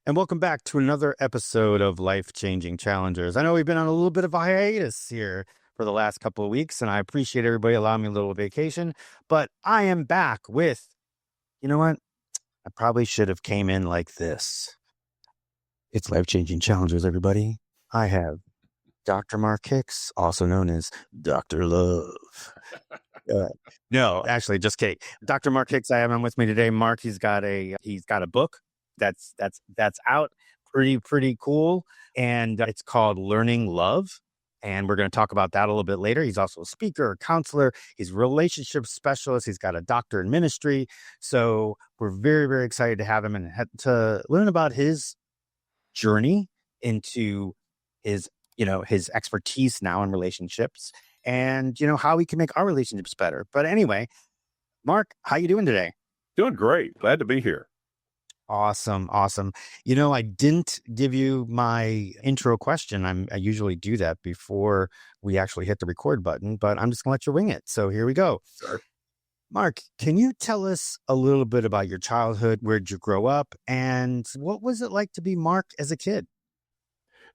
and welcome back to another episode of Life Changing Challengers. I know we've been on a little bit of a hiatus here for the last couple of weeks, and I appreciate everybody allowing me a little vacation, but I am back with, you know what? I probably should have came in like this. It's Life Changing Challengers, everybody. I have Dr. Mark Hicks, also known as Dr. Love. Uh, no, actually, just kidding. Dr. Mark Hicks, I have him with me today. Mark, he's got a book that's out, pretty cool, and it's called Learning Love. And we're going to talk about that a little bit later. He's also a speaker, a counselor. He's a relationship specialist. He's got a doctorate in ministry. So we're very, very excited to have him and to learn about his journey into his expertise now in relationships and, how we can make our relationships better. But anyway, Mark, how you doing today? Doing great. Glad to be here. Awesome. I didn't give you my intro question. I usually do that before we actually hit the record button, but I'm just gonna let you wing it. So here we go. Sure. Mark, can you tell us a little bit about your childhood? Where'd you grow up? And what was it like to be Mark as a kid?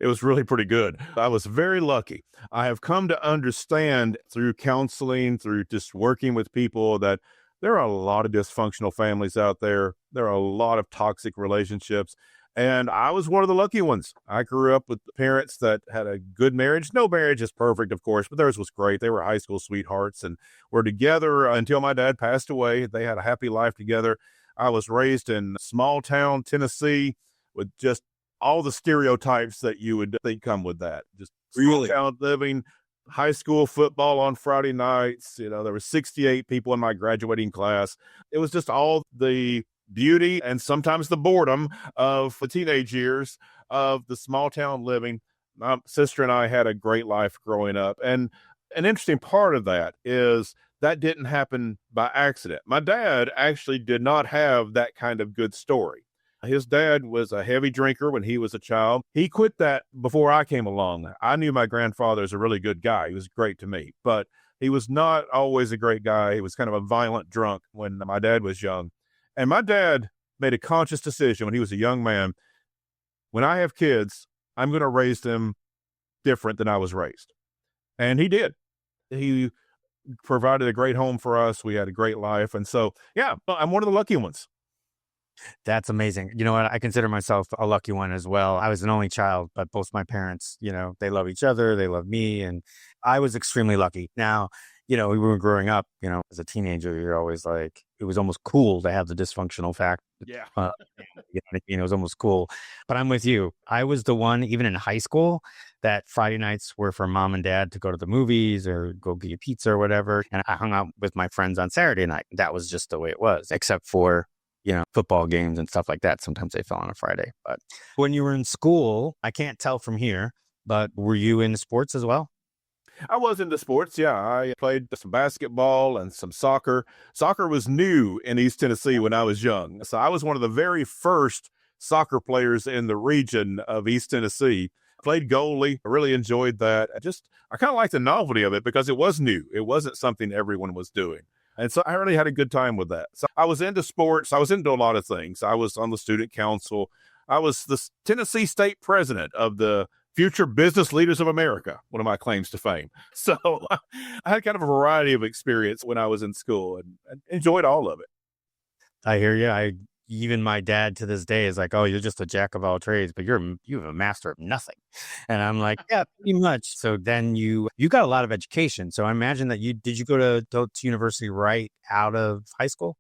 It was really pretty good. I was very lucky. I have come to understand through counseling, through just working with people, that there are a lot of dysfunctional families out there. There are a lot of toxic relationships. And I was one of the lucky ones. I grew up with parents that had a good marriage. No marriage is perfect, of course, but theirs was great. They were high school sweethearts and were together until my dad passed away. They had a happy life together. I was raised in small town Tennessee with just all the stereotypes that you would think come with that. Just small town living, high school football on Friday nights. There were 68 people in my graduating class. It was just all the beauty and sometimes the boredom of the teenage years of the small town living. My sister and I had a great life growing up. And an interesting part of that is that didn't happen by accident. My dad actually did not have that kind of good story. His dad was a heavy drinker when he was a child. He quit that before I came along. I knew my grandfather as a really good guy. He was great to me, but he was not always a great guy. He was kind of a violent drunk when my dad was young. And my dad made a conscious decision when he was a young man. When I have kids, I'm going to raise them different than I was raised. And he did. He provided a great home for us. We had a great life. And so, yeah, I'm one of the lucky ones. That's amazing. You know what? I consider myself a lucky one as well. I was an only child, but both my parents, they love each other. They love me. And I was extremely lucky. Now, we were growing up, as a teenager, you're always like, it was almost cool to have the dysfunctional fact. Yeah. You know what I mean? It was almost cool. But I'm with you. I was the one, even in high school, that Friday nights were for mom and dad to go to the movies or go get pizza or whatever. And I hung out with my friends on Saturday night. That was just the way it was, except for football games and stuff like that. Sometimes they fell on a Friday. But when you were in school, I can't tell from here, but were you in sports as well? I was into sports. Yeah. I played some basketball and some soccer. Soccer was new in East Tennessee when I was young. So I was one of the very first soccer players in the region of East Tennessee. Played goalie. I really enjoyed that. I kind of liked the novelty of it because it was new. It wasn't something everyone was doing. And so I really had a good time with that. So I was into sports. I was into a lot of things. I was on the student council. I was the Tennessee state president of the Future Business Leaders of America, one of my claims to fame. So I had kind of a variety of experience when I was in school and enjoyed all of it. I hear you. Even my dad to this day is like, "Oh, you're just a jack of all trades, but you're a master of nothing." And I'm like, "Yeah, pretty much." So then you got a lot of education. So I imagine that did you go to university right out of high school?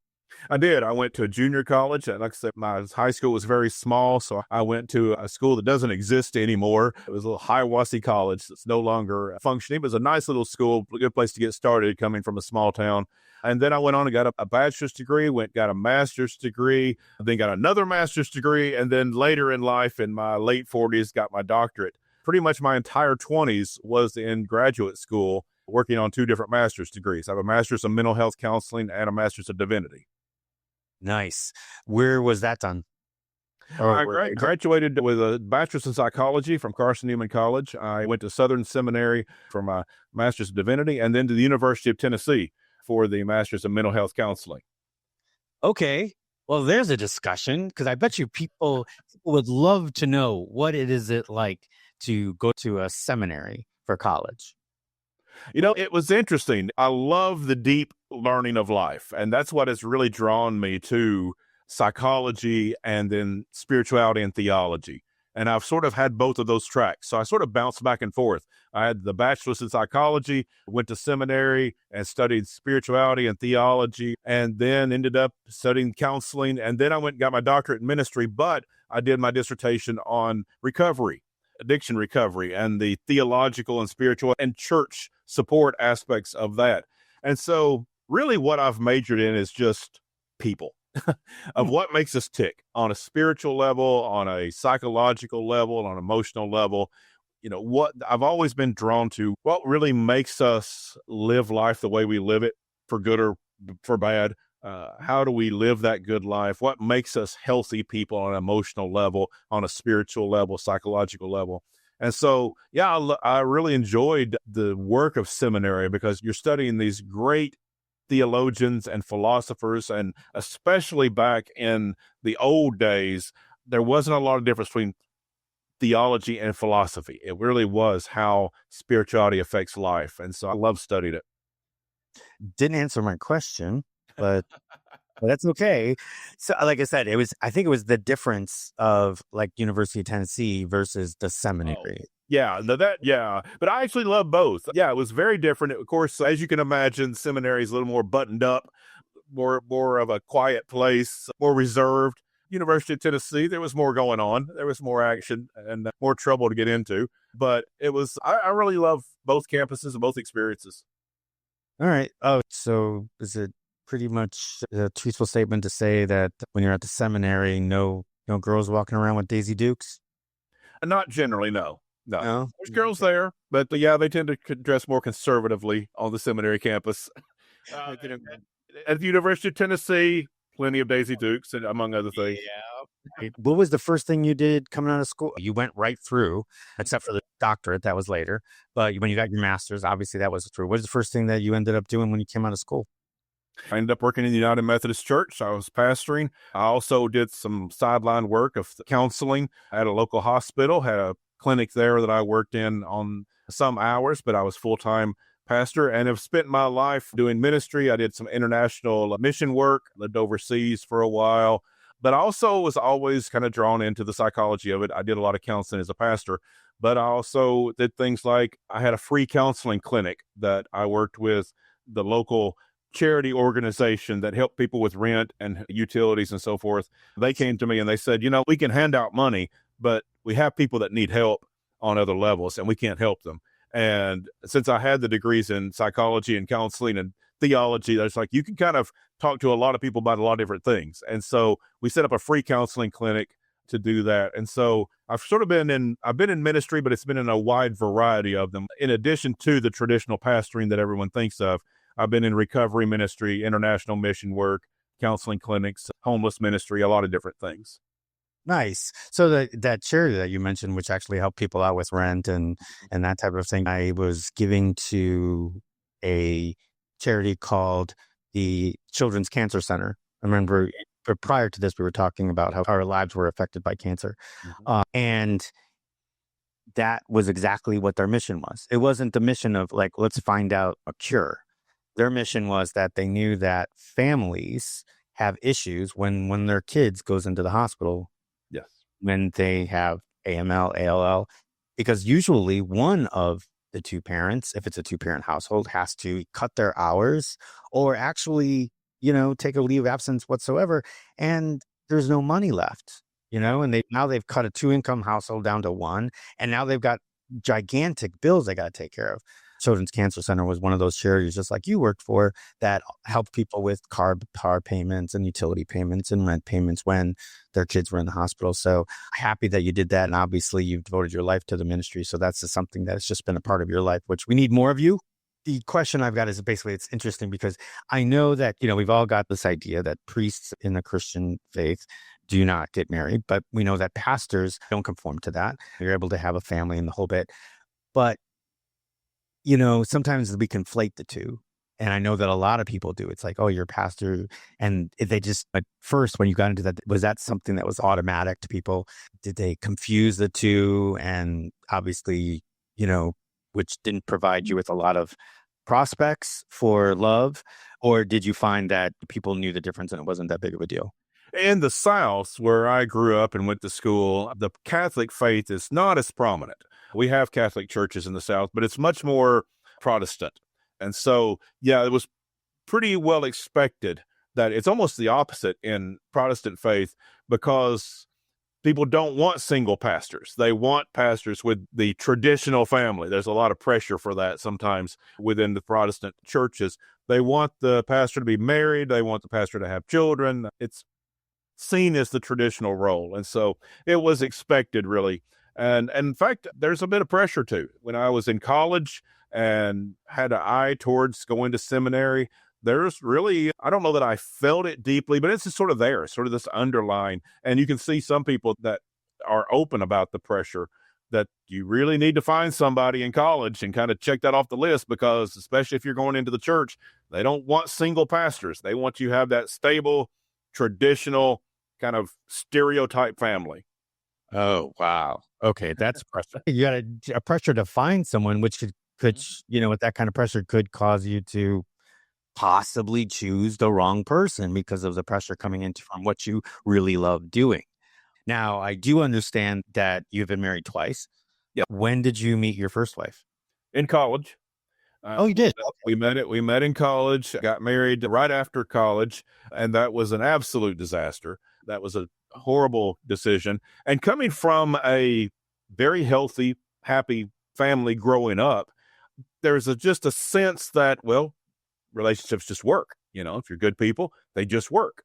I did. I went to a junior college. And like I said, my high school was very small. So I went to a school that doesn't exist anymore. It was a little Hiawassee College that's no longer functioning. It was a nice little school, a good place to get started coming from a small town. And then I went on and got a bachelor's degree, got a master's degree, then got another master's degree. And then later in life, in my late 40s, got my doctorate. Pretty much my entire 20s was in graduate school working on 2 different master's degrees. I have a master's in mental health counseling and a master's in divinity. Nice. Where was that done? I graduated with a bachelor's in psychology from Carson Newman College. I went to Southern Seminary for my master's in divinity and then to the University of Tennessee for the master's in mental health counseling. Okay. Well, there's a discussion because I bet you people would love to know what it like to go to a seminary for college. It was interesting. I love the deep learning of life. And that's what has really drawn me to psychology and then spirituality and theology. And I've sort of had both of those tracks. So I sort of bounced back and forth. I had the bachelor's in psychology, went to seminary and studied spirituality and theology, and then ended up studying counseling. And then I went and got my doctorate in ministry, but I did my dissertation on recovery, addiction recovery, and the theological and spiritual and church support aspects of that. And so, really, what I've majored in is just people of what makes us tick on a spiritual level, on a psychological level, on an emotional level. What I've always been drawn to, what really makes us live life the way we live it, for good or for bad. How do we live that good life? What makes us healthy people on an emotional level, on a spiritual level, psychological level? And so, yeah, I really enjoyed the work of seminary because you're studying these great theologians and philosophers. And especially back in the old days, there wasn't a lot of difference between theology and philosophy. It really was how spirituality affects life. And so I love studying it. Didn't answer my question, but that's okay. So, like I said, I think it was the difference of like University of Tennessee versus the Oh, seminary. yeah, yeah. But I actually love both. Yeah, it was very different. Of course, as you can imagine, seminary is a little more buttoned up, more of a quiet place, more reserved. University of Tennessee, there was more going on. There was more action and more trouble to get into. But I really love both campuses and both experiences. All right. Oh, so is it pretty much a truthful statement to say that when you're at the seminary, no girls walking around with Daisy Dukes? Not generally, no. No. No. There's girls there, but yeah, they tend to dress more conservatively on the seminary campus. Uh, Okay. at the University of Tennessee, plenty of Daisy Dukes, and among other things. Yeah. What was the first thing you did coming out of school? You went right through, except for the doctorate, that was later. But when you got your master's, obviously that was through. What was the first thing that you ended up doing when you came out of school? I ended up working in the United Methodist Church. I was pastoring. I also did some sideline work of counseling at a local hospital, had a clinic there that I worked in on some hours, but I was full time pastor and have spent my life doing ministry. I did some international mission work, lived overseas for a while, but I also was always kind of drawn into the psychology of it. I did a lot of counseling as a pastor, but I also did things like I had a free counseling clinic that I worked with the local charity organization that helped people with rent and utilities and so forth. They came to me and they said, we can hand out money, but we have people that need help on other levels and we can't help them. And since I had the degrees in psychology and counseling and theology, there's like, you can kind of talk to a lot of people about a lot of different things. And so we set up a free counseling clinic to do that. And so I've been in ministry, but it's been in a wide variety of them. In addition to the traditional pastoring that everyone thinks of, I've been in recovery ministry, international mission work, counseling clinics, homeless ministry, a lot of different things. Nice. So that charity that you mentioned, which actually helped people out with rent and that type of thing, I was giving to a charity called the Children's Cancer Center. I remember, but prior to this, we were talking about how our lives were affected by cancer, and that was exactly what their mission was. It wasn't the mission of like, let's find out a cure. Their mission was that they knew that families have issues when their kids goes into the hospital Yes. when they have AML, ALL, because usually one of the two parents, if it's a two-parent household, has to cut their hours or actually, take a leave of absence whatsoever. And there's no money left, and they've cut a two-income household down to one. And now they've got gigantic bills they got to take care of. Children's Cancer Center was one of those charities, just like you worked for, that helped people with car payments and utility payments and rent payments when their kids were in the hospital. So happy that you did that. And obviously you've devoted your life to the ministry. So that's just something that's just been a part of your life, which we need more of you. The question I've got is basically, it's interesting because I know that, we've all got this idea that priests in the Christian faith do not get married, but we know that pastors don't conform to that. You're able to have a family and the whole bit. But sometimes we conflate the two. And I know that a lot of people do. It's like, oh, you're a pastor. And they just, at first, when you got into that, was that something that was automatic to people? Did they confuse the two? And obviously, you know, which didn't provide you with a lot of prospects for love? Or did you find that people knew the difference and it wasn't that big of a deal? In the South, where I grew up and went to school, the Catholic faith is not as prominent. We have Catholic churches in the South, but it's much more Protestant. And so, yeah, it was pretty well expected that it's almost the opposite in Protestant faith because people don't want single pastors. They want pastors with the traditional family. There's a lot of pressure for that sometimes within the Protestant churches. They want the pastor to be married. They want the pastor to have children. It's seen as the traditional role. And so it was expected, really. And in fact, there's a bit of pressure too. When I was in college and had an eye towards going to seminary, there's really, I don't know that I felt it deeply, but it's just sort of there, sort of this underline. And you can see some people that are open about the pressure that you really need to find somebody in college and kind of check that off the list because, especially if you're going into the church, they don't want single pastors. They want you to have that stable, traditional kind of stereotype family. Oh, wow. Okay, that's pressure. You got a pressure to find someone, which could with that kind of pressure could cause you to possibly choose the wrong person because of the pressure coming into from what you really love doing. Now, I do understand that you've been married twice. Yeah. When did you meet your first wife? In college. Oh, you did? We met in college, got married right after college, and that was an absolute disaster. That was a horrible decision. And coming from a very healthy, happy family growing up, there's just a sense that, well, relationships just work. If you're good people, they just work.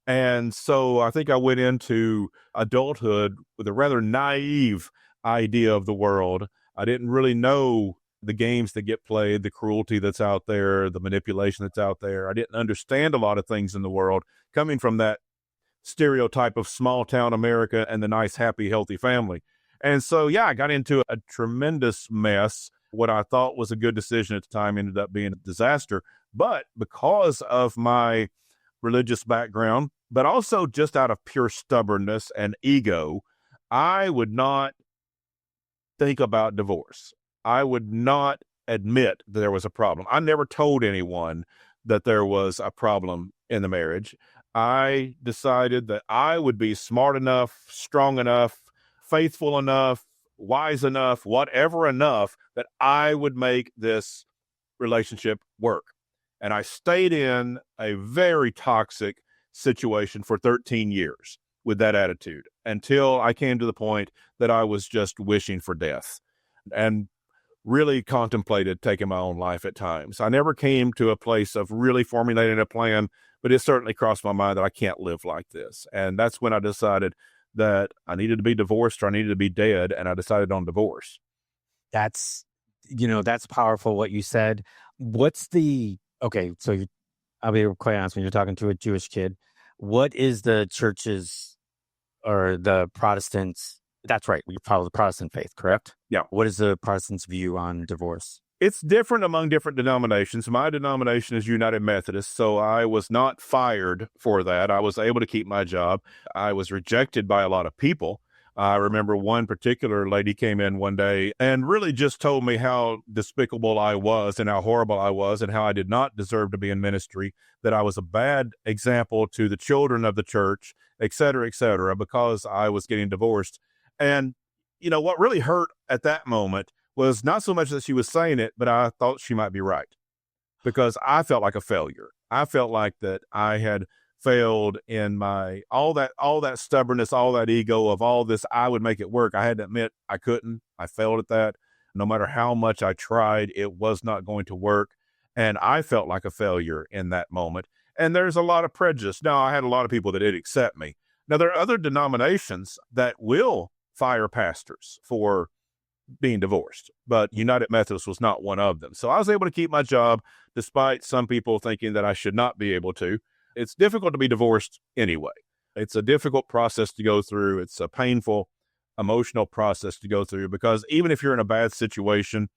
And so I think I went into adulthood with a rather naive idea of the world. I didn't really know the games that get played, the cruelty that's out there, the manipulation that's out there. I didn't understand a lot of things in the world coming from that stereotype of small town America and the nice, happy, healthy family. And so, yeah, I got into a tremendous mess. What I thought was a good decision at the time ended up being a disaster. But because of my religious background, but also just out of pure stubbornness and ego, I would not think about divorce. I would not admit that there was a problem. I never told anyone that there was a problem in the marriage. I decided that I would be smart enough, strong enough, faithful enough, wise enough, whatever enough that I would make this relationship work. And I stayed in a very toxic situation for 13 years with that attitude until I came to the point that I was just wishing for death and really contemplated taking my own life at times. I never came to a place of really formulating a plan, but it certainly crossed my mind that I can't live like this. And that's when I decided that I needed to be divorced or I needed to be dead. And I decided on divorce. That's powerful what you said. Okay, so I'll be quite honest, when you're talking to a Jewish kid, what is the church's or the Protestants? That's right. We follow the Protestant faith, correct? Yeah. What is the Protestants' view on divorce? It's different among different denominations. My denomination is United Methodist, so I was not fired for that. I was able to keep my job. I was rejected by a lot of people. I remember one particular lady came in one day and really just told me how despicable I was and how horrible I was and how I did not deserve to be in ministry, that I was a bad example to the children of the church, et cetera, because I was getting divorced. And, what really hurt at that moment was not so much that she was saying it, but I thought she might be right because I felt like a failure. I felt like that I had failed in my all that stubbornness, all that ego of all this. I would make it work. I had to admit I couldn't. I failed at that. No matter how much I tried, it was not going to work. And I felt like a failure in that moment. And there's a lot of prejudice. Now, I had a lot of people that did accept me. Now, there are other denominations that will fire pastors for being divorced, but United Methodist was not one of them. So I was able to keep my job despite some people thinking that I should not be able to. It's difficult to be divorced anyway. It's a difficult process to go through. It's a painful, emotional process to go through because even if you're in a bad situation,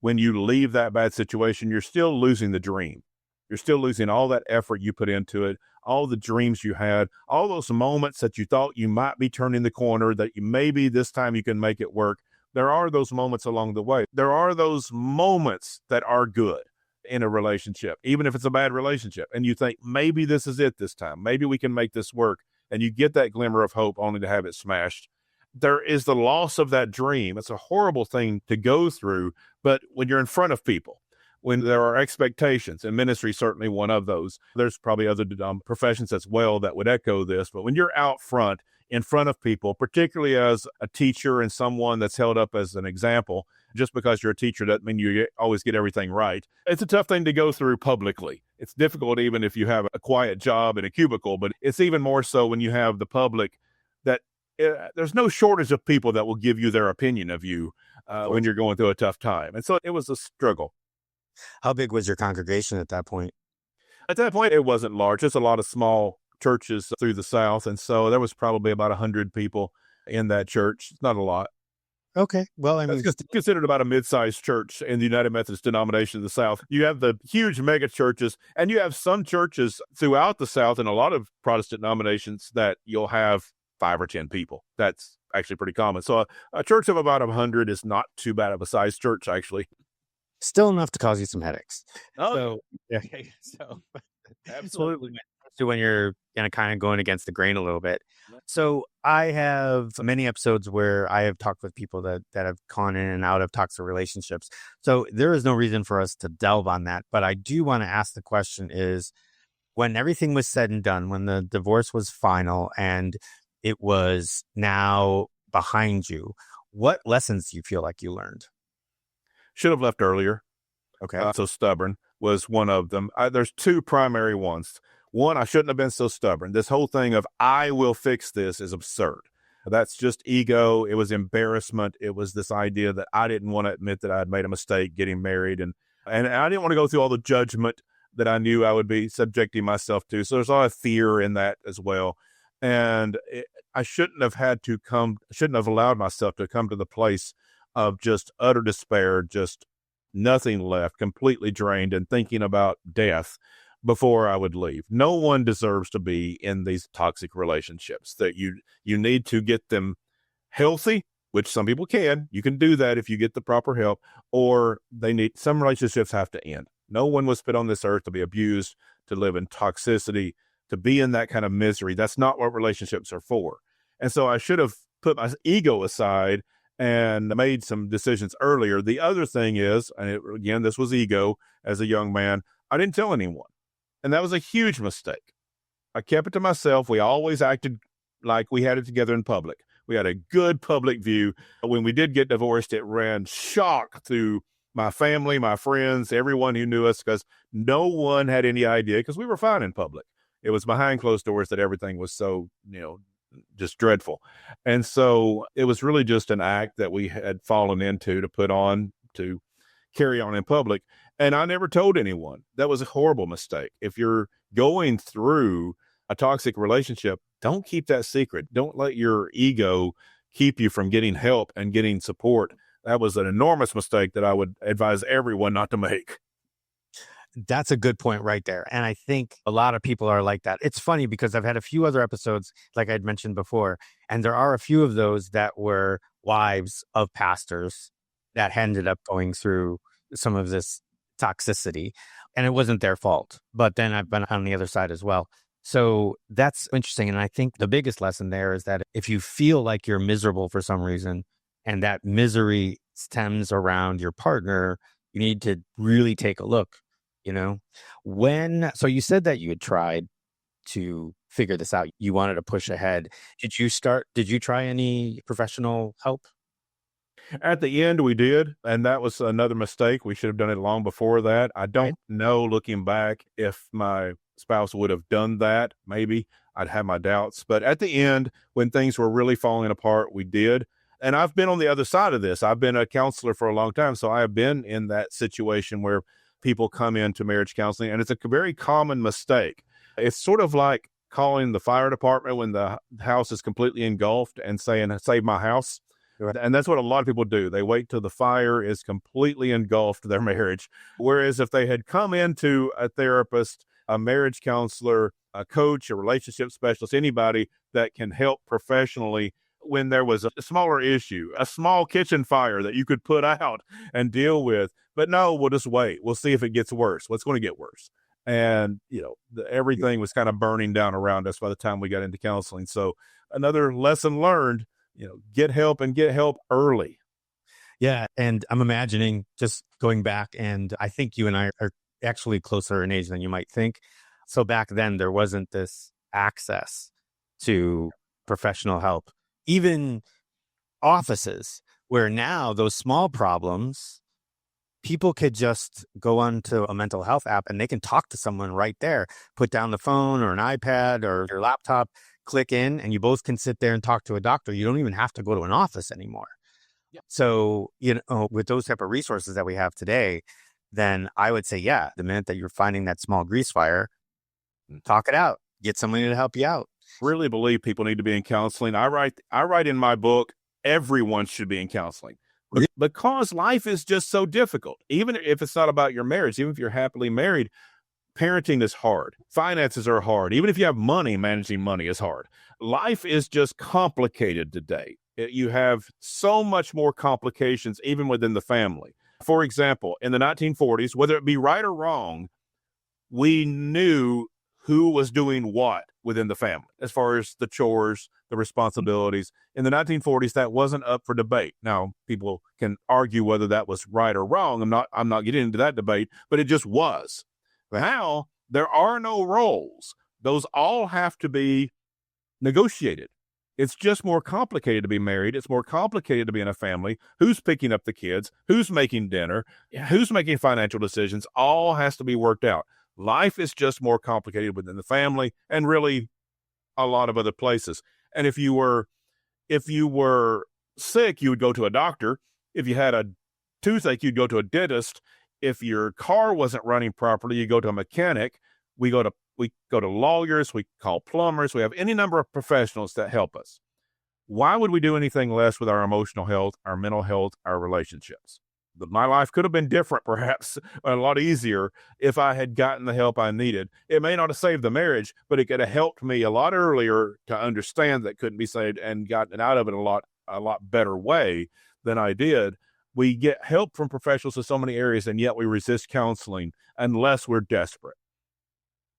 when you leave that bad situation, you're still losing the dream. You're still losing all that effort you put into it, all the dreams you had, all those moments that you thought you might be turning the corner, that you maybe this time you can make it work. There are those moments along the way. There are those moments that are good in a relationship, even if it's a bad relationship. And you think, maybe this is it this time. Maybe we can make this work. And you get that glimmer of hope only to have it smashed. There is the loss of that dream. It's a horrible thing to go through. But when you're in front of people, when there are expectations, and ministry is certainly one of those. There's probably other professions as well that would echo this. But when you're out front, in front of people, particularly as a teacher and someone that's held up as an example, just because you're a teacher doesn't mean you always get everything right. It's a tough thing to go through publicly. It's difficult even if you have a quiet job in a cubicle, but it's even more so when you have the public that there's no shortage of people that will give you their opinion of you when you're going through a tough time. And so it was a struggle. How big was your congregation at that point? At that point, it wasn't large. There's a lot of small churches through the South. And so there was probably about 100 people in that church. It's not a lot. Okay. Well, I mean, That's considered about a mid-sized church in the United Methodist denomination of the South. You have the huge mega churches, and you have some churches throughout the South and a lot of Protestant denominations that you'll have 5 or 10 people. That's actually pretty common. So a church of about 100 is not too bad of a size church, actually. still enough to cause you some headaches. Oh, So, yeah. So, absolutely. so when you're kind of going against the grain a little bit. So I have many episodes where I have talked with people that have gone in and out of toxic relationships. So there is no reason for us to delve on that. But I do want to ask the question is, when everything was said and done, when the divorce was final and it was now behind you, what lessons do you feel like you learned? Should have left earlier. Okay. So stubborn was one of them. There's 2 primary ones. One, I shouldn't have been so stubborn. This whole thing of I will fix this is absurd. That's just ego. It was embarrassment. It was this idea that I didn't want to admit that I had made a mistake getting married. And I didn't want to go through all the judgment that I knew I would be subjecting myself to. So there's a lot of fear in that as well. And I shouldn't have allowed myself to come to the place of just utter despair, just nothing left, completely drained and thinking about death before I would leave. No one deserves to be in these toxic relationships. That you need to get them healthy, which some people can. You can do that if you get the proper help, or some relationships have to end. No one was put on this earth to be abused, to live in toxicity, to be in that kind of misery. That's not what relationships are for. And so I should have put my ego aside and made some decisions earlier. The other thing is, again, this was ego as a young man, I didn't tell anyone. And that was a huge mistake. I kept it to myself. We always acted like we had it together in public. We had a good public view. When we did get divorced, it ran shock through my family, my friends, everyone who knew us, because no one had any idea, because we were fine in public. It was behind closed doors that everything was so, just dreadful. And so it was really just an act that we had fallen into to put on, to carry on in public. And I never told anyone. That was a horrible mistake. If you're going through a toxic relationship, don't keep that secret. Don't let your ego keep you from getting help and getting support. That was an enormous mistake that I would advise everyone not to make. That's a good point right there. And I think a lot of people are like that. It's funny because I've had a few other episodes, like I'd mentioned before, and there are a few of those that were wives of pastors that ended up going through some of this toxicity, and it wasn't their fault. But then I've been on the other side as well. So that's interesting. And I think the biggest lesson there is that if you feel like you're miserable for some reason, and that misery stems around your partner, you need to really take a look. So you said that you had tried to figure this out. You wanted to push ahead. Did you try any professional help? At the end, we did, and that was another mistake. We should have done it long before that. I don't know, looking back, if my spouse would have done that. Maybe I'd have my doubts. But at the end, when things were really falling apart, we did. And I've been on the other side of this. I've been a counselor for a long time, so I have been in that situation where people come into marriage counseling, and it's a very common mistake. It's sort of like calling the fire department when the house is completely engulfed and saying, "Save my house." And that's what a lot of people do. They wait till the fire is completely engulfed their marriage. Whereas if they had come into a therapist, a marriage counselor, a coach, a relationship specialist, anybody that can help professionally when there was a smaller issue, a small kitchen fire that you could put out and deal with. But no, we'll just wait. We'll see if it gets worse. What's going to get worse? And, everything was kind of burning down around us by the time we got into counseling. So another lesson learned, get help and get help early. Yeah. And I'm imagining just going back, and I think you and I are actually closer in age than you might think. So back then, there wasn't this access to professional help, even offices, where now those small problems, people could just go onto a mental health app and they can talk to someone right there, put down the phone or an iPad or your laptop, click in, and you both can sit there and talk to a doctor. You don't even have to go to an office anymore. Yeah. So, with those type of resources that we have today, then I would say, yeah, the minute that you're finding that small grease fire, talk it out, get somebody to help you out. Really believe people need to be in counseling. I write in my book, everyone should be in counseling because life is just so difficult. Even if it's not about your marriage, even if you're happily married, parenting is hard. Finances are hard. Even if you have money, managing money is hard. Life is just complicated today. You have so much more complications even within the family. For example, in the 1940s, whether it be right or wrong, we knew who was doing what within the family as far as the chores, the responsibilities. In the 1940s, that wasn't up for debate. Now, people can argue whether that was right or wrong. I'm not getting into that debate, but it just was. Now, there are no roles. Those all have to be negotiated. It's just more complicated to be married. It's more complicated to be in a family. Who's picking up the kids? Who's making dinner? Who's making financial decisions? All has to be worked out. Life is just more complicated within the family and really a lot of other places. And if you were sick, you would go to a doctor. If you had a toothache, you'd go to a dentist. If your car wasn't running properly, you go to a mechanic. We go to lawyers, we call plumbers, we have any number of professionals that help us. Why would we do anything less with our emotional health, our mental health, our relationships? My life could have been different, perhaps a lot easier if I had gotten the help I needed. It may not have saved the marriage, but it could have helped me a lot earlier to understand that couldn't be saved and gotten out of it a lot better way than I did. We get help from professionals in so many areas, and yet we resist counseling unless we're desperate.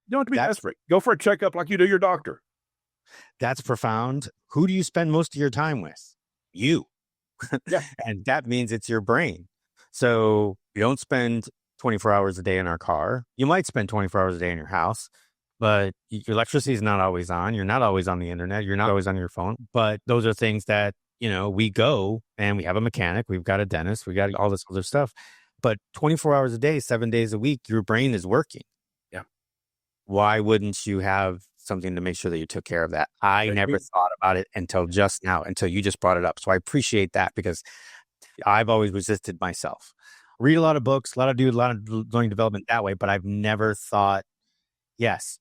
You don't have to be desperate. Go for a checkup like you do your doctor. That's profound. Who do you spend most of your time with? You. Yeah. And that means it's your brain. So you don't spend 24 hours a day in our car. You might spend 24 hours a day in your house, but your electricity is not always on. You're not always on the internet. You're not always on your phone. But those are things that, we go and we have a mechanic, we've got a dentist, we got all this other stuff. But 24 hours a day, 7 days a week, your brain is working. Yeah. Why wouldn't you have something to make sure that you took care of that? I never thought about it until just now, until you just brought it up. So I appreciate that because I've always resisted myself. Read a lot of books, a lot of learning development that way, but I've never thought, yes,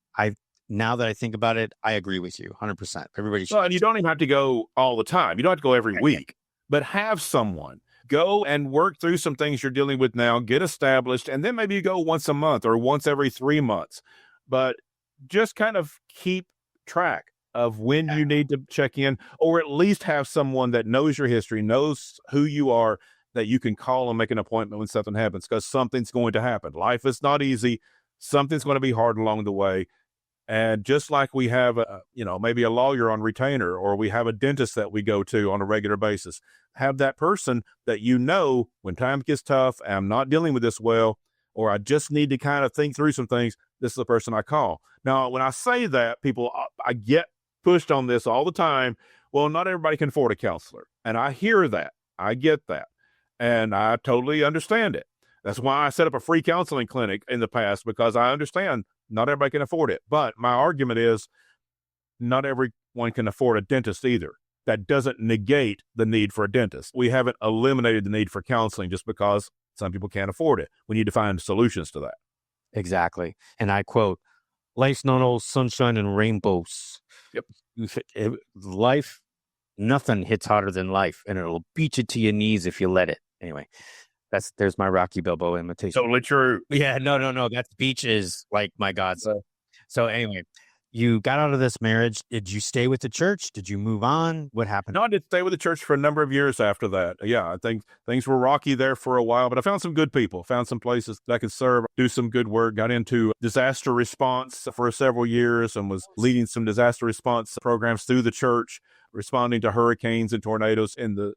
now that I think about it, I agree with you 100%. Everybody should. Well, and you don't even have to go all the time. You don't have to go every week, but have someone go and work through some things you're dealing with now, get established, and then maybe you go once a month or once every 3 months. But just kind of keep track of when you need to check in, or at least have someone that knows your history, knows who you are, that you can call and make an appointment when something happens, because something's going to happen. Life is not easy. Something's going to be hard along the way. And just like we have, maybe a lawyer on retainer, or we have a dentist that we go to on a regular basis, have that person that when times gets tough, I'm not dealing with this well, or I just need to kind of think through some things, this is the person I call. Now, when I say that, I get pushed on this all the time. Well, not everybody can afford a counselor. And I hear that. I get that. And I totally understand it. That's why I set up a free counseling clinic in the past, because I understand not everybody can afford it. But my argument is not everyone can afford a dentist either. That doesn't negate the need for a dentist. We haven't eliminated the need for counseling just because some people can't afford it. We need to find solutions to that. Exactly. And I quote, life's not all sunshine and rainbows. Yep. Life Nothing hits harder than life, and it'll beat you to your knees if you let it. Anyway, there's my Rocky Balboa imitation. Totally true. Yeah, no. That's beach is like my God. So anyway, you got out of this marriage. Did you stay with the church? Did you move on? What happened? No, I did stay with the church for a number of years after that. Yeah, I think things were rocky there for a while, but I found some good people, found some places that I could serve, do some good work, got into disaster response for several years and was leading some disaster response programs through the church, responding to hurricanes and tornadoes in the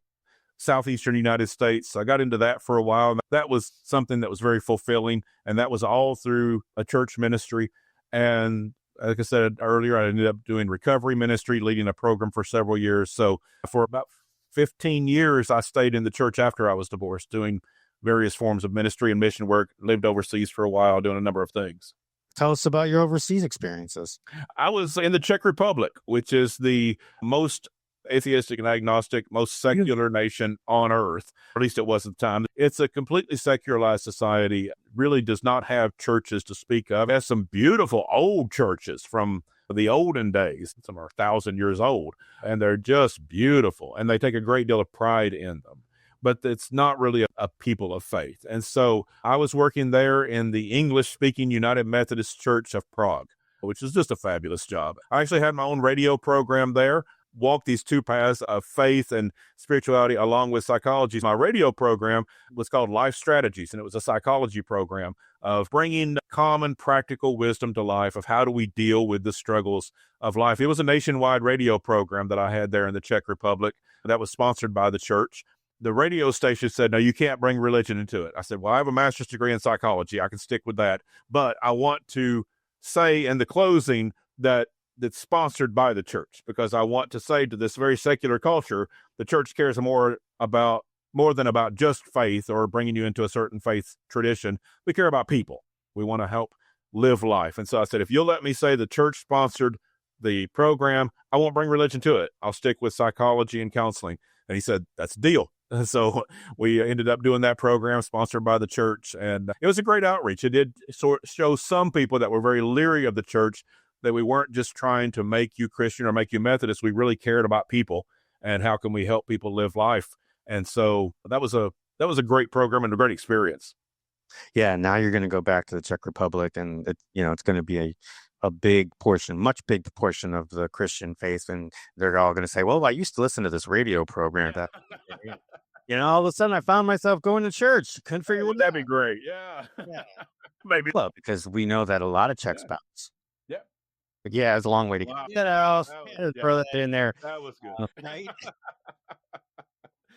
southeastern United States. So I got into that for a while. That was something that was very fulfilling, and that was all through a church ministry. And like I said earlier, I ended up doing recovery ministry, leading a program for several years. So for about 15 years, I stayed in the church after I was divorced, doing various forms of ministry and mission work, lived overseas for a while, doing a number of things. Tell us about your overseas experiences. I was in the Czech Republic, which is the most atheistic and agnostic, most secular nation on earth. At least it was at the time. It's a completely secularized society, really does not have churches to speak of. It has some beautiful old churches from the olden days. Some are 1,000 years old, and they're just beautiful, and they take a great deal of pride in them. But it's not really a people of faith. And so I was working there in the English-speaking United Methodist Church of Prague, which is just a fabulous job. I actually had my own radio program there, walked these two paths of faith and spirituality along with psychology. My radio program was called Life Strategies, and it was a psychology program of bringing common practical wisdom to life of how do we deal with the struggles of life. It was a nationwide radio program that I had there in the Czech Republic that was sponsored by the church. The radio station said, no, you can't bring religion into it. I said, well, I have a master's degree in psychology. I can stick with that. But I want to say in the closing that that's sponsored by the church, because I want to say to this very secular culture, the church cares more than about just faith or bringing you into a certain faith tradition. We care about people. We want to help live life. And so I said, if you'll let me say the church sponsored the program, I won't bring religion to it. I'll stick with psychology and counseling. And he said, that's a deal. And so we ended up doing that program sponsored by the church. And it was a great outreach. It did show some people that were very leery of the church that we weren't just trying to make you Christian or make you Methodist. We really cared about people and how can we help people live life. And so that was a great program and a great experience. Yeah, now you're going to go back to the Czech Republic, and it's going to be a big portion, big portion of the Christian faith, and they're all going to say, "Well, I used to listen to this radio program that." All of a sudden, I found myself going to church. Couldn't figure what that'd be great. Yeah, maybe. Well, because we know that a lot of Czechs bounce. Yeah. But yeah, it's a long way to get out. Throw that in there. That was good.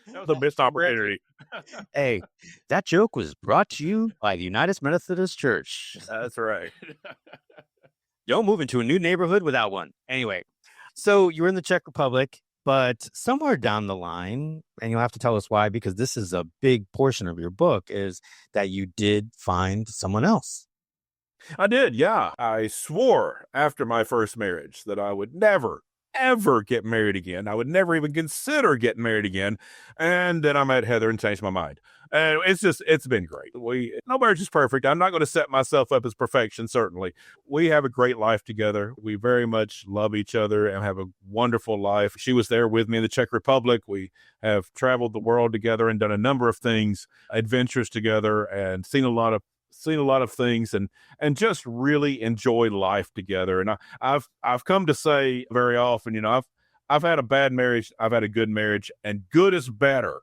That was a missed opportunity. Hey, that joke was brought to you by the United Methodist Church. That's right. Don't move into a new neighborhood without one. Anyway, so you were in the Czech Republic, but somewhere down the line, and you'll have to tell us why, because this is a big portion of your book, is that you did find someone else. I did, yeah. I swore after my first marriage that I would never, ever get married again. I would never even consider getting married again. And then I met Heather and changed my mind. And it's been great. No marriage is perfect. I'm not going to set myself up as perfection, certainly. We have a great life together. We very much love each other and have a wonderful life. She was there with me in the Czech Republic. We have traveled the world together and done a number of things, adventures together, and seen a lot of things and just really enjoy life together. And I've come to say very often, I've had a bad marriage, I've had a good marriage, and good is better.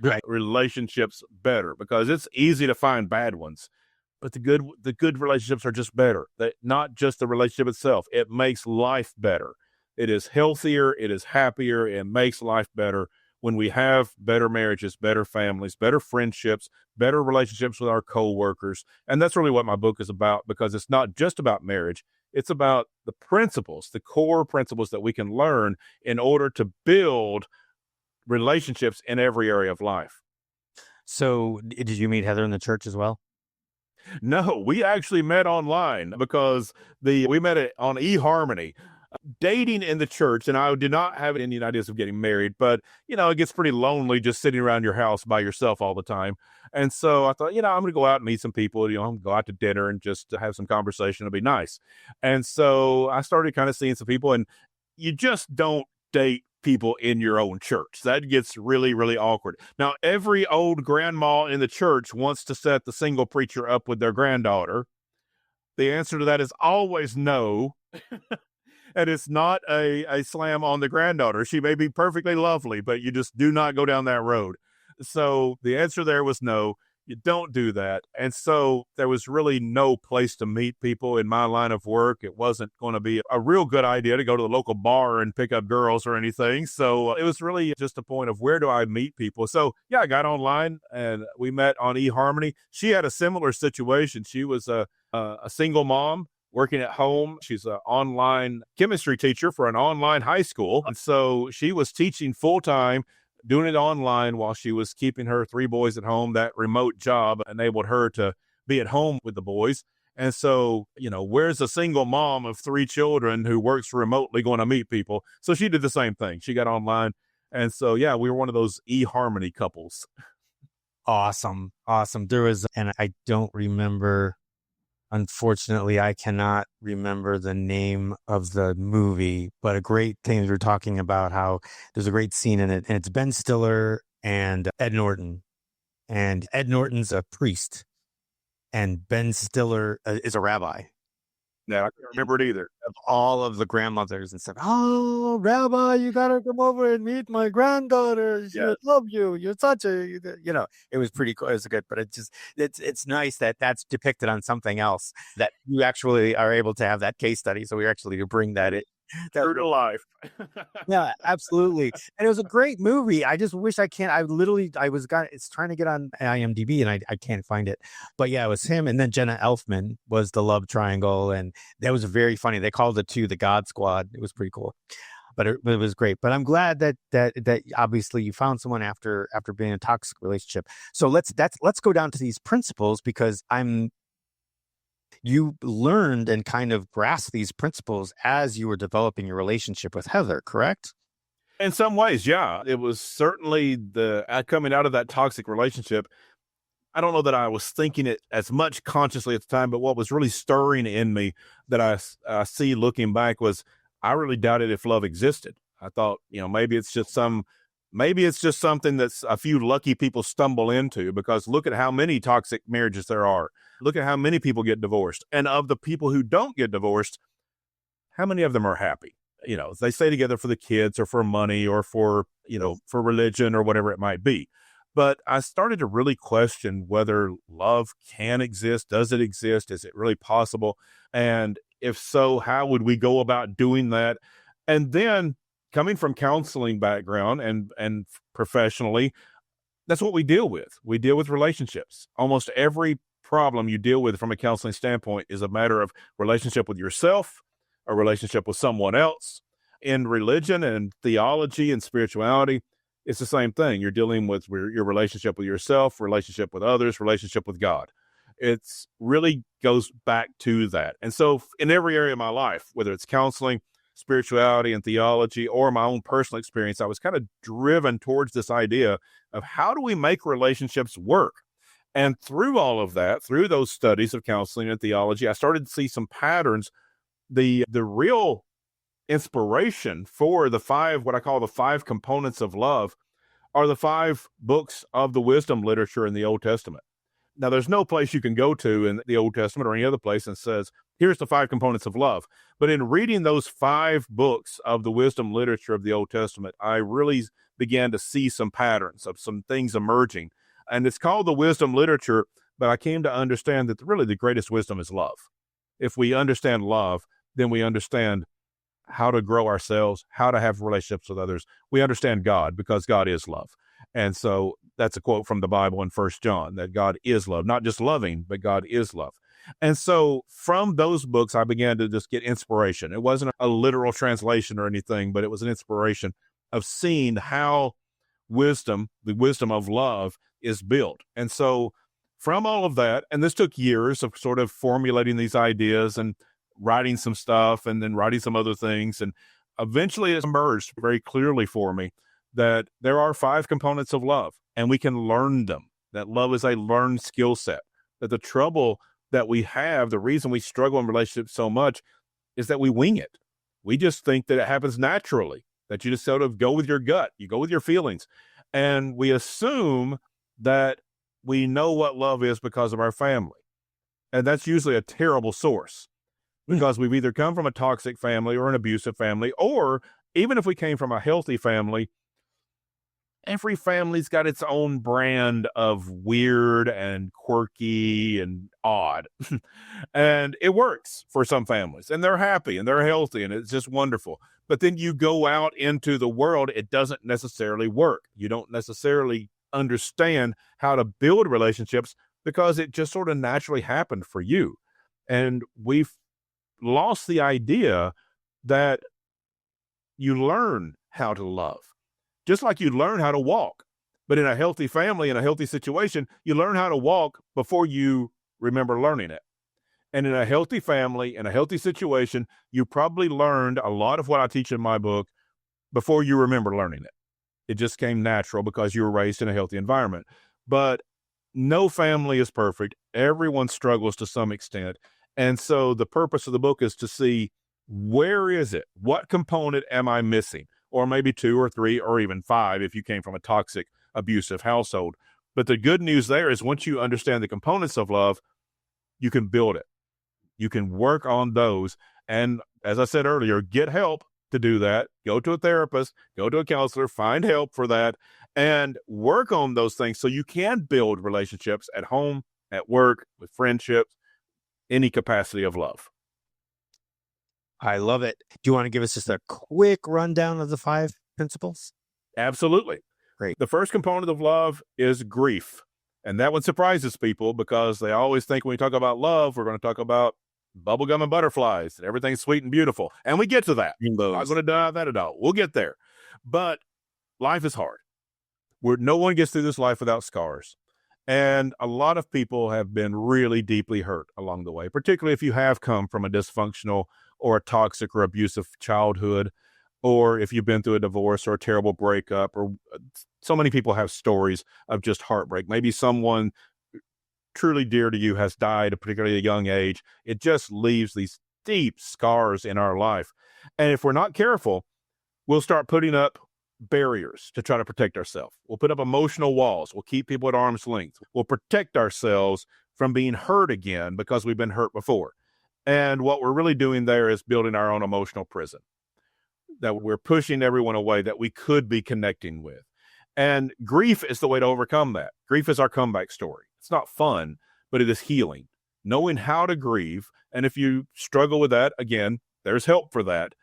Right. Relationships better, because it's easy to find bad ones, but the good relationships are just better. Not just the relationship itself. It makes life better. It is healthier. It is happier. It makes life better when we have better marriages, better families, better friendships, better relationships with our coworkers. And that's really what my book is about, because it's not just about marriage. It's about the principles, the core principles that we can learn in order to build relationships in every area of life. So did you meet Heather in the church as well? No, we actually met online, because we met it on eHarmony. Dating in the church, and I did not have any ideas of getting married, but it gets pretty lonely just sitting around your house by yourself all the time. And so I thought, I'm going to go out and meet some people, go out to dinner and just have some conversation. It'll be nice. And so I started kind of seeing some people, and you just don't date people in your own church. That gets really, really awkward. Now, every old grandma in the church wants to set the single preacher up with their granddaughter. The answer to that is always no. And it's not a slam on the granddaughter. She may be perfectly lovely, but you just do not go down that road. So the answer there was no. You don't do that. And so there was really no place to meet people in my line of work. It wasn't going to be a real good idea to go to the local bar and pick up girls or anything. So it was really just a point of where do I meet people? So yeah, I got online and we met on eHarmony. She had a similar situation. She was a single mom working at home. She's an online chemistry teacher for an online high school. And so she was teaching full time, doing it online while she was keeping her 3 boys at home. That remote job enabled her to be at home with the boys. And so, where's a single mom of 3 children who works remotely going to meet people? So she did the same thing. She got online. And so, yeah, we were one of those eHarmony couples. Awesome. There was, and I don't remember, unfortunately, I cannot remember the name of the movie, but a great thing we were talking about how there's a great scene in it, and it's Ben Stiller and Ed Norton. And Ed Norton's a priest, and Ben Stiller is a rabbi. Yeah, I can't remember it either. Of all of the grandmothers and stuff. Oh, Rabbi, you got to come over and meet my granddaughter. She would love you. You're such a, it was pretty cool. It was good, but it's nice that that's depicted on something else, that you actually are able to have that case study. So we actually to bring that in. True to life. Yeah, absolutely. And it was a great movie. I just wish it's trying to get on IMDb and I can't find it. But yeah, it was him. And then Jenna Elfman was the love triangle. And that was very funny. They called it the God Squad. It was pretty cool. But it was great. But I'm glad that obviously you found someone after being in a toxic relationship. So let's go down to these principles, because you learned and kind of grasped these principles as you were developing your relationship with Heather, correct? In some ways, yeah. It was certainly coming out of that toxic relationship. I don't know that I was thinking it as much consciously at the time, but what was really stirring in me that I see looking back was I really doubted if love existed. I thought, maybe it's just something that's a few lucky people stumble into, because look at how many toxic marriages there are. Look at how many people get divorced. And of the people who don't get divorced, how many of them are happy? They stay together for the kids or for money or for religion or whatever it might be. But I started to really question whether love can exist. Does it exist? Is it really possible? And if so, how would we go about doing that? And then coming from counseling background and professionally, that's what we deal with. We deal with relationships. Almost every problem you deal with from a counseling standpoint is a matter of relationship with yourself, a relationship with someone else. In religion and theology and spirituality, it's the same thing. You're dealing with your relationship with yourself, relationship with others, relationship with God. It's really goes back to that. And so in every area of my life, whether it's counseling, spirituality and theology, or my own personal experience, I was kind of driven towards this idea of how do we make relationships work? And through all of that, through those studies of counseling and theology, I started to see some patterns. The real inspiration for what I call the 5 components of love are the 5 books of the wisdom literature in the Old Testament. Now, there's no place you can go to in the Old Testament or any other place and says, here's the 5 components of love. But in reading those 5 books of the wisdom literature of the Old Testament, I really began to see some patterns of some things emerging. And it's called the wisdom literature, but I came to understand that really the greatest wisdom is love. If we understand love, then we understand how to grow ourselves, how to have relationships with others. We understand God, because God is love. And so that's a quote from the Bible in 1 John, that God is love, not just loving, but God is love. And so from those books, I began to just get inspiration. It wasn't a literal translation or anything, but it was an inspiration of seeing how the wisdom of love is built. And so from all of that, and this took years of sort of formulating these ideas and writing some stuff and then writing some other things. And eventually it emerged very clearly for me that there are 5 components of love and we can learn them, that love is a learned skill set, that the trouble that we have, the reason we struggle in relationships so much is that we wing it. We just think that it happens naturally. that you just sort of go with your gut, you go with your feelings. And we assume that we know what love is because of our family. And that's usually a terrible source because we've either come from a toxic family or an abusive family, or even if we came from a healthy family, every family's got its own brand of weird and quirky and odd. And it works for some families, and they're happy and they're healthy and it's just wonderful. But then you go out into the world, it doesn't necessarily work. You don't necessarily understand how to build relationships because it just sort of naturally happened for you. And we've lost the idea that you learn how to love, just like you learn how to walk. But in a healthy family, in a healthy situation, you learn how to walk before you remember learning it. And in a healthy family, in a healthy situation, you probably learned a lot of what I teach in my book before you remember learning it. It just came natural because you were raised in a healthy environment. But no family is perfect. Everyone struggles to some extent. And so the purpose of the book is to see, where is it? What component am I missing? Or maybe 2 or 3 or even 5 if you came from a toxic, abusive household. But the good news there is once you understand the components of love, you can build it. You can work on those. And as I said earlier, get help to do that. Go to a therapist, go to a counselor, find help for that, and work on those things so you can build relationships at home, at work, with friendships, any capacity of love. I love it. Do you want to give us just a quick rundown of the 5 principles? Absolutely. Great. The first component of love is grief. And that one surprises people because they always think when we talk about love, we're going to talk about bubblegum and butterflies and everything's sweet and beautiful. And we get to that. Rainbows. Not going to deny that at all. We'll get there. But life is hard. No one gets through this life without scars. And a lot of people have been really deeply hurt along the way, particularly if you have come from a dysfunctional or a toxic or abusive childhood, or if you've been through a divorce or a terrible breakup, or so many people have stories of just heartbreak. Maybe someone truly dear to you has died at a particularly young age. It just leaves these deep scars in our life. And if we're not careful, we'll start putting up barriers to try to protect ourselves. We'll put up emotional walls. We'll keep people at arm's length. We'll protect ourselves from being hurt again because we've been hurt before. And what we're really doing there is building our own emotional prison, that we're pushing everyone away that we could be connecting with. And grief is the way to overcome that. Grief is our comeback story. It's not fun, but it is healing. Knowing how to grieve. And if you struggle with that, again, there's help for that.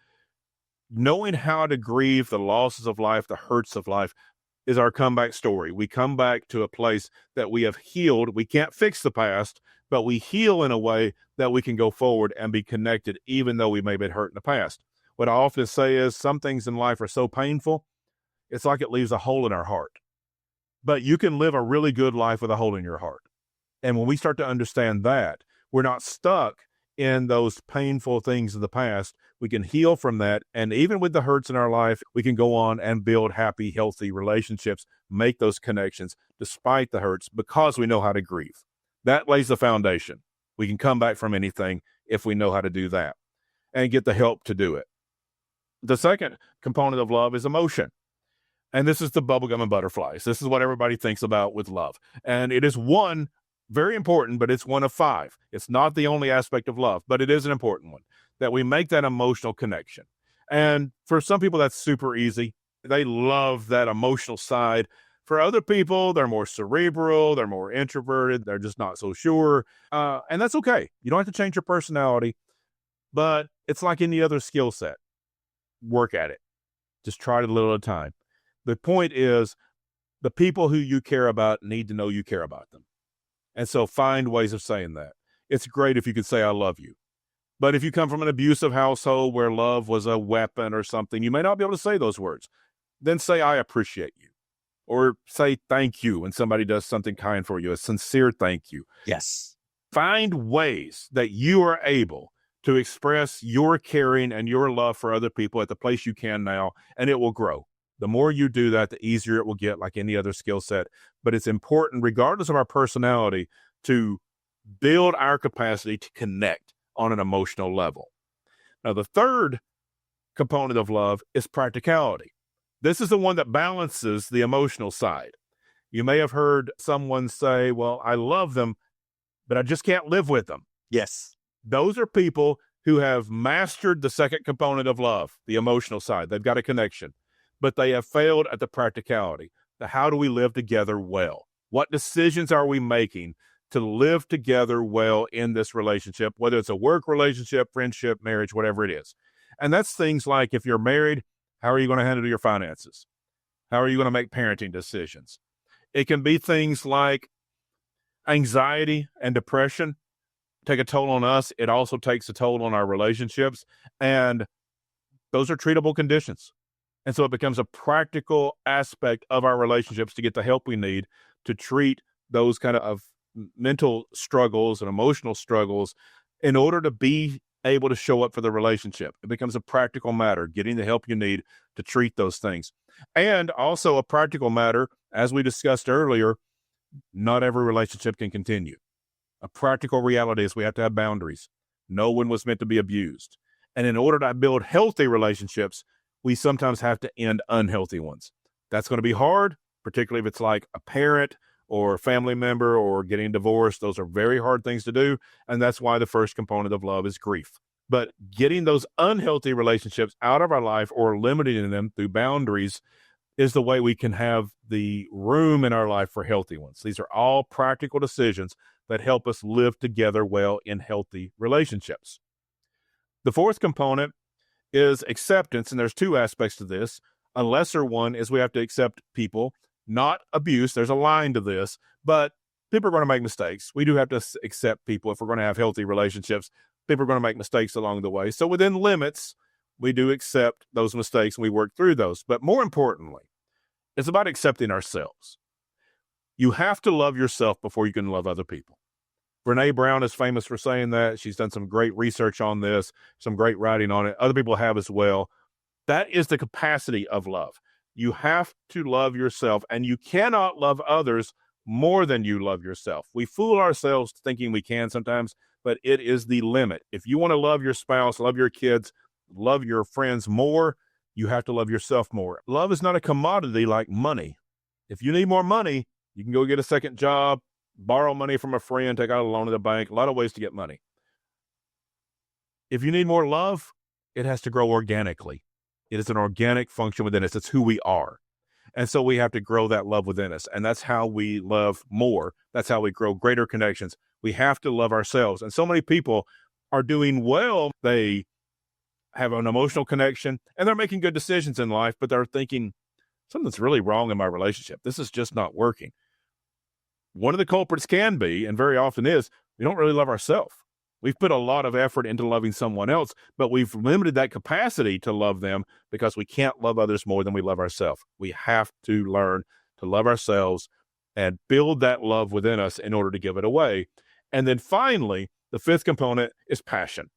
Knowing how to grieve the losses of life, the hurts of life, is our comeback story. We come back to a place that we have healed. We can't fix the past, but we heal in a way that we can go forward and be connected, even though we may have been hurt in the past. What I often say is some things in life are so painful, it's like it leaves a hole in our heart. But you can live a really good life with a hole in your heart. And when we start to understand that, we're not stuck in those painful things of the past. We can heal from that. And even with the hurts in our life, we can go on and build happy, healthy relationships, make those connections despite the hurts because we know how to grieve. That lays the foundation. We can come back from anything if we know how to do that and get the help to do it. The second component of love is emotion. And this is the bubblegum and butterflies. This is what everybody thinks about with love. And it is one, very important, but it's one of 5. It's not the only aspect of love, but it is an important one, that we make that emotional connection. And for some people, that's super easy. They love that emotional side. For other people, they're more cerebral, they're more introverted, they're just not so sure. And that's okay. You don't have to change your personality, but it's like any other skill set. Work at it. Just try it a little at a time. The point is, the people who you care about need to know you care about them. And so find ways of saying that. It's great if you could say, I love you. But if you come from an abusive household where love was a weapon or something, you may not be able to say those words. Then say, I appreciate you. Or say thank you when somebody does something kind for you, a sincere thank you. Yes. Find ways that you are able to express your caring and your love for other people at the place you can now, and it will grow. The more you do that, the easier it will get, like any other skill set. But it's important, regardless of our personality, to build our capacity to connect on an emotional level. Now, the third component of love is practicality. This is the one that balances the emotional side. You may have heard someone say, well, I love them, but I just can't live with them. Yes. Those are people who have mastered the second component of love, the emotional side. They've got a connection, but they have failed at the practicality. The how do we live together well? What decisions are we making to live together well in this relationship, whether it's a work relationship, friendship, marriage, whatever it is? And that's things like, if you're married, how are you going to handle your finances? How are you going to make parenting decisions? It can be things like anxiety and depression take a toll on us. It also takes a toll on our relationships. And those are treatable conditions. And so it becomes a practical aspect of our relationships to get the help we need to treat those kind of mental struggles and emotional struggles in order to be able to show up for the relationship. It becomes a practical matter, getting the help you need to treat those things. And also a practical matter, as we discussed earlier, not every relationship can continue. A practical reality is we have to have boundaries. No one was meant to be abused. And in order to build healthy relationships, we sometimes have to end unhealthy ones. That's going to be hard, particularly if it's like a parent or a family member or getting divorced. Those are very hard things to do. And that's why the first component of love is grief. But getting those unhealthy relationships out of our life or limiting them through boundaries is the way we can have the room in our life for healthy ones. These are all practical decisions that help us live together well in healthy relationships. The fourth component is acceptance, and there's two aspects to this. A lesser one is we have to accept people, not abuse. There's a line to this, but people are going to make mistakes. We do have to accept people if we're going to have healthy relationships. People are going to make mistakes along the way. So within limits, we do accept those mistakes and we work through those. But more importantly, it's about accepting ourselves. You have to love yourself before you can love other people. Brene Brown is famous for saying that. She's done some great research on this, some great writing on it. Other people have as well. That is the capacity of love. You have to love yourself, and you cannot love others more than you love yourself. We fool ourselves thinking we can sometimes, but it is the limit. If you want to love your spouse, love your kids, love your friends more, you have to love yourself more. Love is not a commodity like money. If you need more money, you can go get a second job, borrow money from a friend, take out a loan at the bank, a lot of ways to get money. If you need more love, it has to grow organically. It is an organic function within us. It's who we are. And so we have to grow that love within us. And that's how we love more. That's how we grow greater connections. We have to love ourselves. And so many people are doing well. They have an emotional connection and they're making good decisions in life, but they're thinking something's really wrong in my relationship. This is just not working. One of the culprits can be, and very often is, we don't really love ourselves. We've put a lot of effort into loving someone else, but we've limited that capacity to love them because we can't love others more than we love ourselves. We have to learn to love ourselves and build that love within us in order to give it away. And then finally, the fifth component is passion.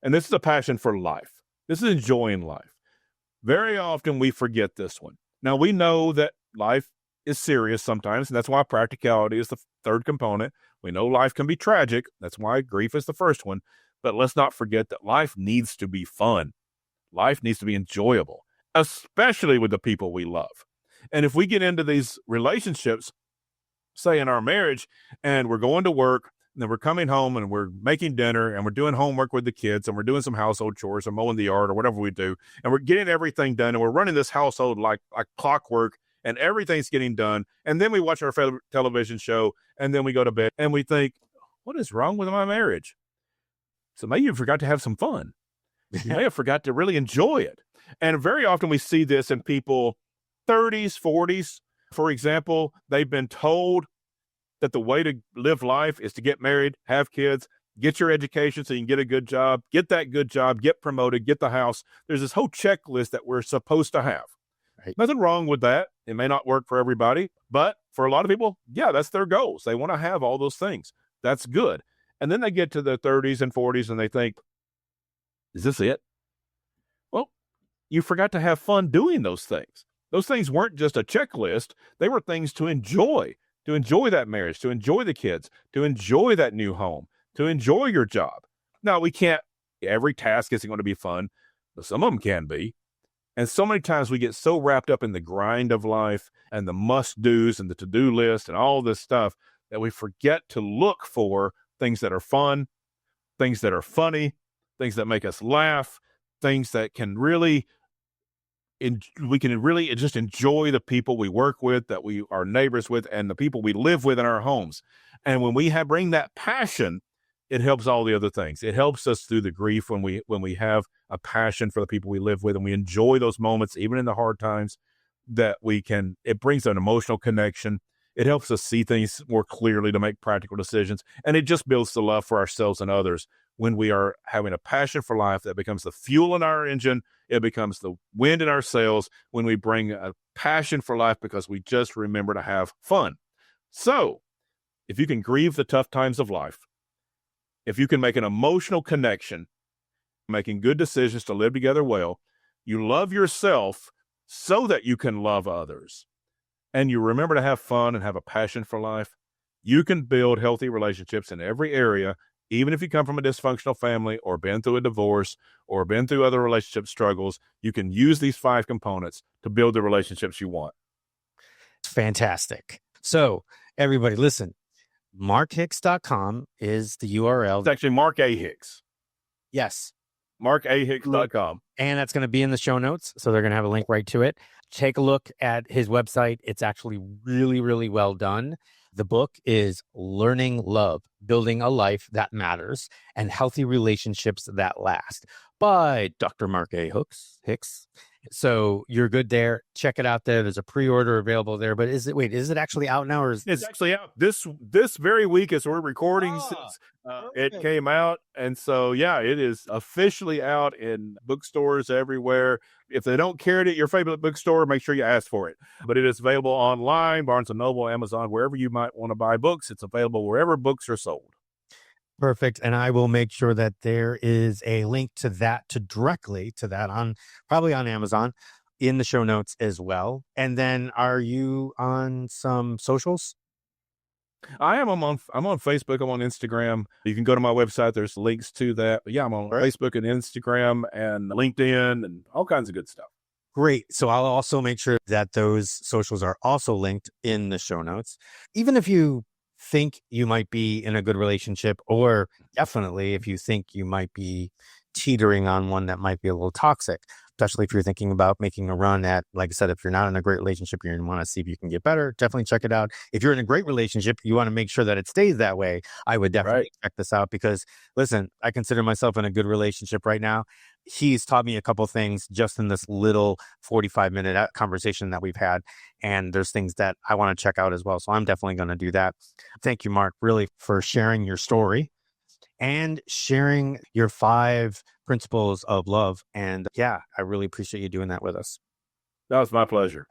And this is a passion for life. This is enjoying life. Very often we forget this one. Now, we know that life is serious sometimes, and that's why practicality is the third component. We know life can be tragic. That's why grief is the first one. But let's not forget that life needs to be fun. Life needs to be enjoyable, especially with the people we love. And if we get into these relationships, say in our marriage, and we're going to work, and then we're coming home and we're making dinner and we're doing homework with the kids and we're doing some household chores or mowing the yard or whatever we do, and we're getting everything done and we're running this household like clockwork, and everything's getting done. And then we watch our television show and then we go to bed and we think, what is wrong with my marriage? So maybe you forgot to have some fun. You may have forgot to really enjoy it. And very often we see this in people 30s, 40s. For example, they've been told that the way to live life is to get married, have kids, get your education so you can get a good job, get that good job, get promoted, get the house. There's this whole checklist that we're supposed to have. Right. Nothing wrong with that. It may not work for everybody, but for a lot of people, yeah, that's their goals. They want to have all those things. That's good. And then they get to the 30s and 40s and they think, is this it? Well, you forgot to have fun doing those things. Those things weren't just a checklist. They were things to enjoy that marriage, to enjoy the kids, to enjoy that new home, to enjoy your job. Now, every task isn't going to be fun, but some of them can be. And so many times we get so wrapped up in the grind of life and the must do's and the to do list and all this stuff that we forget to look for things that are fun, things that are funny, things that make us laugh, things that can really, we can really just enjoy the people we work with, that we are neighbors with, and the people we live with in our homes. And when we bring that passion, it helps all the other things. It helps us through the grief when we have a passion for the people we live with, and we enjoy those moments, even in the hard times, that it brings an emotional connection. It helps us see things more clearly to make practical decisions. And it just builds the love for ourselves and others. When we are having a passion for life, that becomes the fuel in our engine. It becomes the wind in our sails when we bring a passion for life because we just remember to have fun. So if you can grieve the tough times of life, if you can make an emotional connection, making good decisions to live together well, you love yourself so that you can love others, and you remember to have fun and have a passion for life, you can build healthy relationships in every area, even if you come from a dysfunctional family or been through a divorce or been through other relationship struggles. You can use these 5 components to build the relationships you want. Fantastic. So everybody listen, markhicks.com is the URL. It's actually Mark A. Hicks. Yes. markahicks.com. And that's going to be in the show notes. So they're going to have a link right to it. Take a look at his website. It's actually really, really well done. The book is Learning Love, Building a Life That Matters, and Healthy Relationships That Last by Dr. Mark A. Hicks. So you're good there. Check it out there. There's a pre-order available there. But is it actually out now? Or It's actually out this very week as we're recording. Since it came out. And so, yeah, it is officially out in bookstores everywhere. If they don't carry it at your favorite bookstore, make sure you ask for it. But it is available online, Barnes & Noble, Amazon, wherever you might want to buy books. It's available wherever books are sold. Perfect. And I will make sure that there is a link to that, directly to that probably on Amazon in the show notes as well. And then are you on some socials? I am. I'm on Facebook. I'm on Instagram. You can go to my website. There's links to that. But yeah, I'm on Facebook and Instagram and LinkedIn and all kinds of good stuff. Great. So I'll also make sure that those socials are also linked in the show notes. Even if you think you might be in a good relationship, or definitely if you think you might be teetering on one that might be a little toxic, especially if you're thinking about making a run at, like I said, if you're not in a great relationship, you want to see if you can get better, definitely check it out. If you're in a great relationship, you want to make sure that it stays that way. I would definitely check this out because, listen, I consider myself in a good relationship right now. He's taught me a couple things just in this little 45-minute conversation that we've had. And there's things that I want to check out as well. So I'm definitely going to do that. Thank you, Mark, really, for sharing your story and sharing your 5 principles of love. And yeah, I really appreciate you doing that with us. That was my pleasure.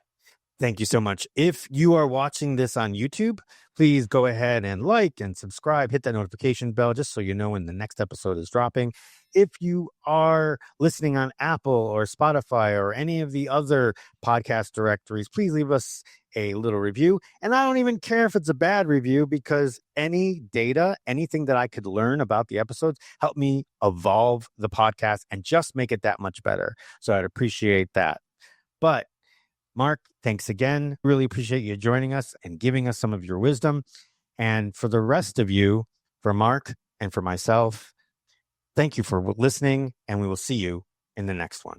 Thank you so much. If you are watching this on YouTube, please go ahead and like and subscribe, hit that notification bell just so you know when the next episode is dropping. If you are listening on Apple or Spotify or any of the other podcast directories, please leave us a little review. And I don't even care if it's a bad review, because any data, anything that I could learn about the episodes, help me evolve the podcast and just make it that much better. So I'd appreciate that. But Mark, thanks again. Really appreciate you joining us and giving us some of your wisdom. And for the rest of you, for Mark and for myself, thank you for listening, and we will see you in the next one.